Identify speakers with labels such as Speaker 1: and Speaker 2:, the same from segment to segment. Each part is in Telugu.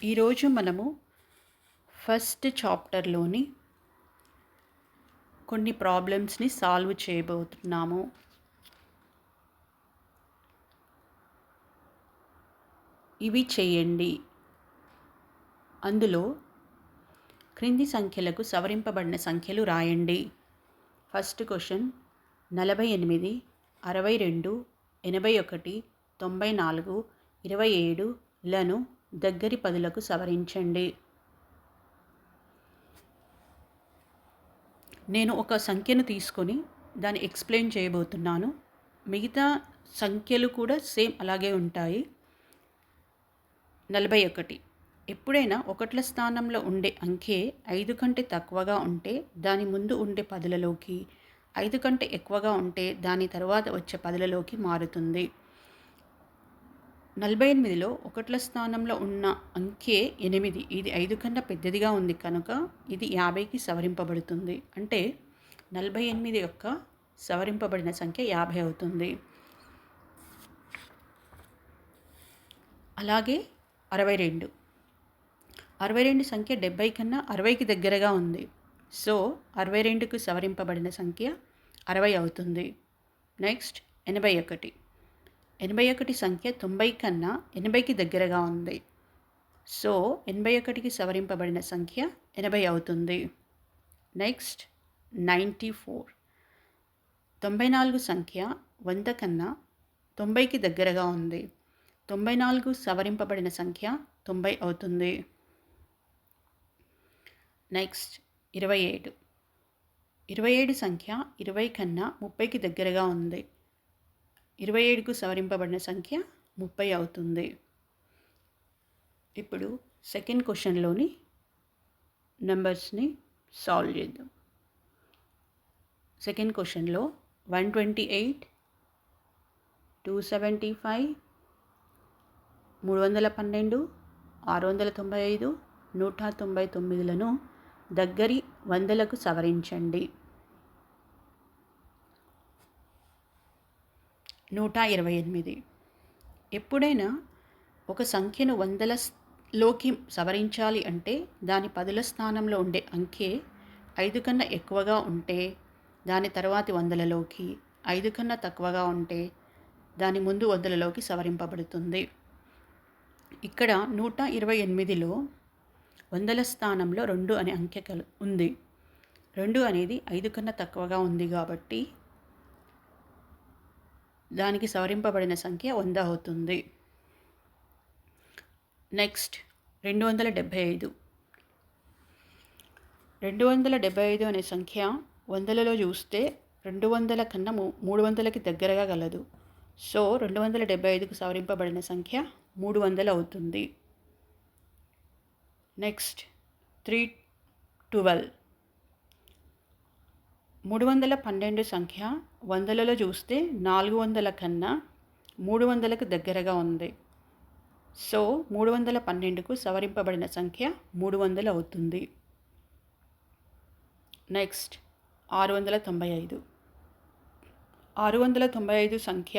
Speaker 1: ఈరోజు మనము ఫస్ట్ చాప్టర్లోని కొన్ని ప్రాబ్లమ్స్ని సాల్వ్ చేయబోతున్నాము. ఇవి చేయండి. అందులో క్రింది సంఖ్యలకు సవరింపబడిన సంఖ్యలు రాయండి. ఫస్ట్ క్వశ్చన్ 48, 62, 81, 94, 27లను దగ్గరి పదులకు సవరించండి. నేను ఒక సంఖ్యను తీసుకొని దాన్ని ఎక్స్ప్లెయిన్ చేయబోతున్నాను. మిగతా సంఖ్యలు కూడా సేమ్ అలాగే ఉంటాయి. 41. ఎప్పుడైనా ఒకట్ల స్థానంలో ఉండే అంకె 5 కంటే తక్కువగా ఉంటే దాని ముందు ఉండే పదులలోకి, 5 కంటే ఎక్కువగా ఉంటే దాని తరువాత వచ్చే పదులలోకి మారుతుంది. 48లో ఒకట్ల స్థానంలో ఉన్న అంకె 8. ఇది 5 కన్నా పెద్దదిగా ఉంది కనుక ఇది 50కి సవరింపబడుతుంది. అంటే 48 యొక్క సవరింపబడిన సంఖ్య 50 అవుతుంది. అలాగే 62 సంఖ్య 70 కన్నా 60కి దగ్గరగా ఉంది. సో 62కు సవరింపబడిన సంఖ్య 60 అవుతుంది. నెక్స్ట్ 81 సంఖ్య 90 కన్నా 80కి దగ్గరగా ఉంది. సో 81కి సవరింపబడిన సంఖ్య 80 అవుతుంది. నెక్స్ట్ 94 సంఖ్య 100 కన్నా 90కి దగ్గరగా ఉంది. 94 సవరింపబడిన సంఖ్య 90 అవుతుంది. నెక్స్ట్ 27 సంఖ్య 20 కన్నా 30కి దగ్గరగా ఉంది. 27కు సవరింపబడిన సంఖ్య 30 అవుతుంది. ఇప్పుడు సెకండ్ క్వశ్చన్లోని నెంబర్స్ని సాల్వ్ చేద్దాం. సెకండ్ క్వశ్చన్లో 128, 275, 312, 695, 199లను దగ్గరి వందలకు సవరించండి. 128. ఎప్పుడైనా ఒక సంఖ్యను వందలలోకి సవరించాలి అంటే దాని పదుల స్థానంలో ఉండే అంకె 5 కన్నా ఎక్కువగా ఉంటే దాని తర్వాతి వందలలోకి, 5 కన్నా తక్కువగా ఉంటే దాని ముందు వందలలోకి సవరింపబడుతుంది. ఇక్కడ 128లో వందల స్థానంలో 2 అనే అంకె ఉంది. 2 అనేది 5 కన్నా తక్కువగా ఉంది కాబట్టి దానికి సవరింపబడిన సంఖ్య 100 అవుతుంది. నెక్స్ట్ 275 అనే సంఖ్య వందలలో చూస్తే 200 కన్నా 300కి దగ్గరగా గలదు. సో 275కు సవరింపబడిన సంఖ్య 300 అవుతుంది. నెక్స్ట్ 312 సంఖ్య వందలలో చూస్తే 400 కన్నా 300కు దగ్గరగా ఉంది. సో 312కు సవరింపబడిన సంఖ్య 300 అవుతుంది. నెక్స్ట్ 695 సంఖ్య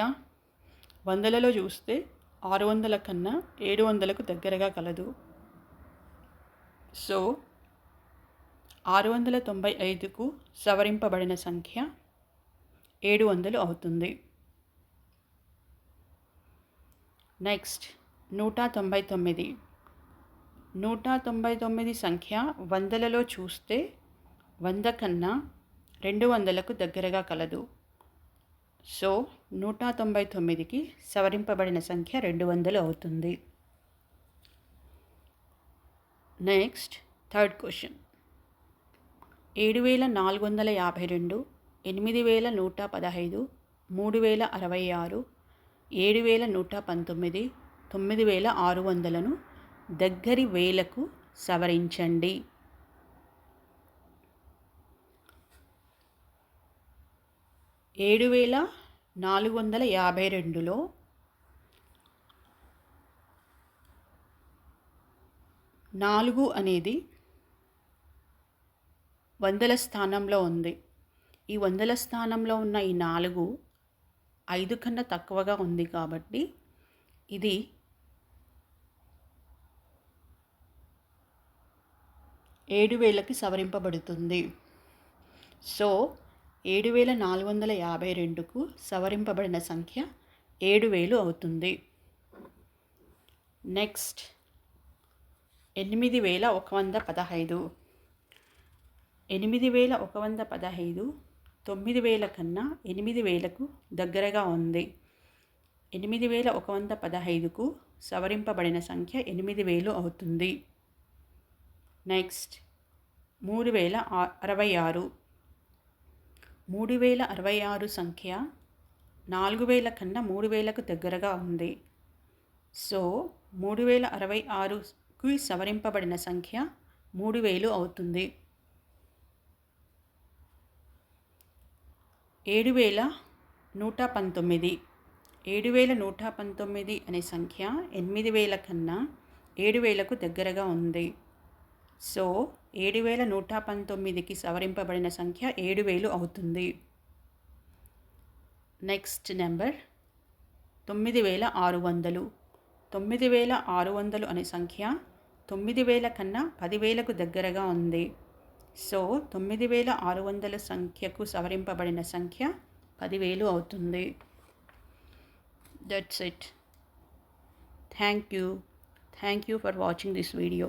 Speaker 1: వందలలో చూస్తే 600 కన్నా 700కు దగ్గరగా కలదు. సో 695కు సవరింపబడిన సంఖ్య 700 అవుతుంది. నెక్స్ట్ 199 సంఖ్య వందలలో చూస్తే 100 కన్నా 200కు దగ్గరగా కలదు. సో 199కి సవరింపబడిన సంఖ్య 200 అవుతుంది. నెక్స్ట్ థర్డ్ క్వశ్చన్ 7452, 8115, 3066, 7119, 9600లను దగ్గరి వేలకు సవరించండి. 7452లో 4 అనేది వందల స్థానంలో ఉంది. ఈ వందల స్థానంలో ఉన్న ఈ 4 5 కన్నా తక్కువగా ఉంది కాబట్టి ఇది 7000కి సవరింపబడుతుంది. సో 7452కు సవరింపబడిన సంఖ్య 7000 అవుతుంది. నెక్స్ట్ 8115. 8115 9000 కన్నా 8000కు దగ్గరగా ఉంది. 8115కు సవరింపబడిన సంఖ్య 8000 అవుతుంది. నెక్స్ట్ 3066. 3066 సంఖ్య 4000 కన్నా 3000కు దగ్గరగా ఉంది. సో 3066కి సవరింపబడిన సంఖ్య 3000 అవుతుంది. 7119. 7119 అనే సంఖ్య 8000 కన్నా 7000కు దగ్గరగా ఉంది. సో 7119కి సవరింపబడిన సంఖ్య 7000 అవుతుంది. Next number 9600. 9600 అనే సంఖ్య 9000 కన్నా 10000కు దగ్గరగా ఉంది. సో 9600 సంఖ్యకు సవరింపబడిన సంఖ్య 10000 అవుతుంది. That's it. Thank you for watching this video.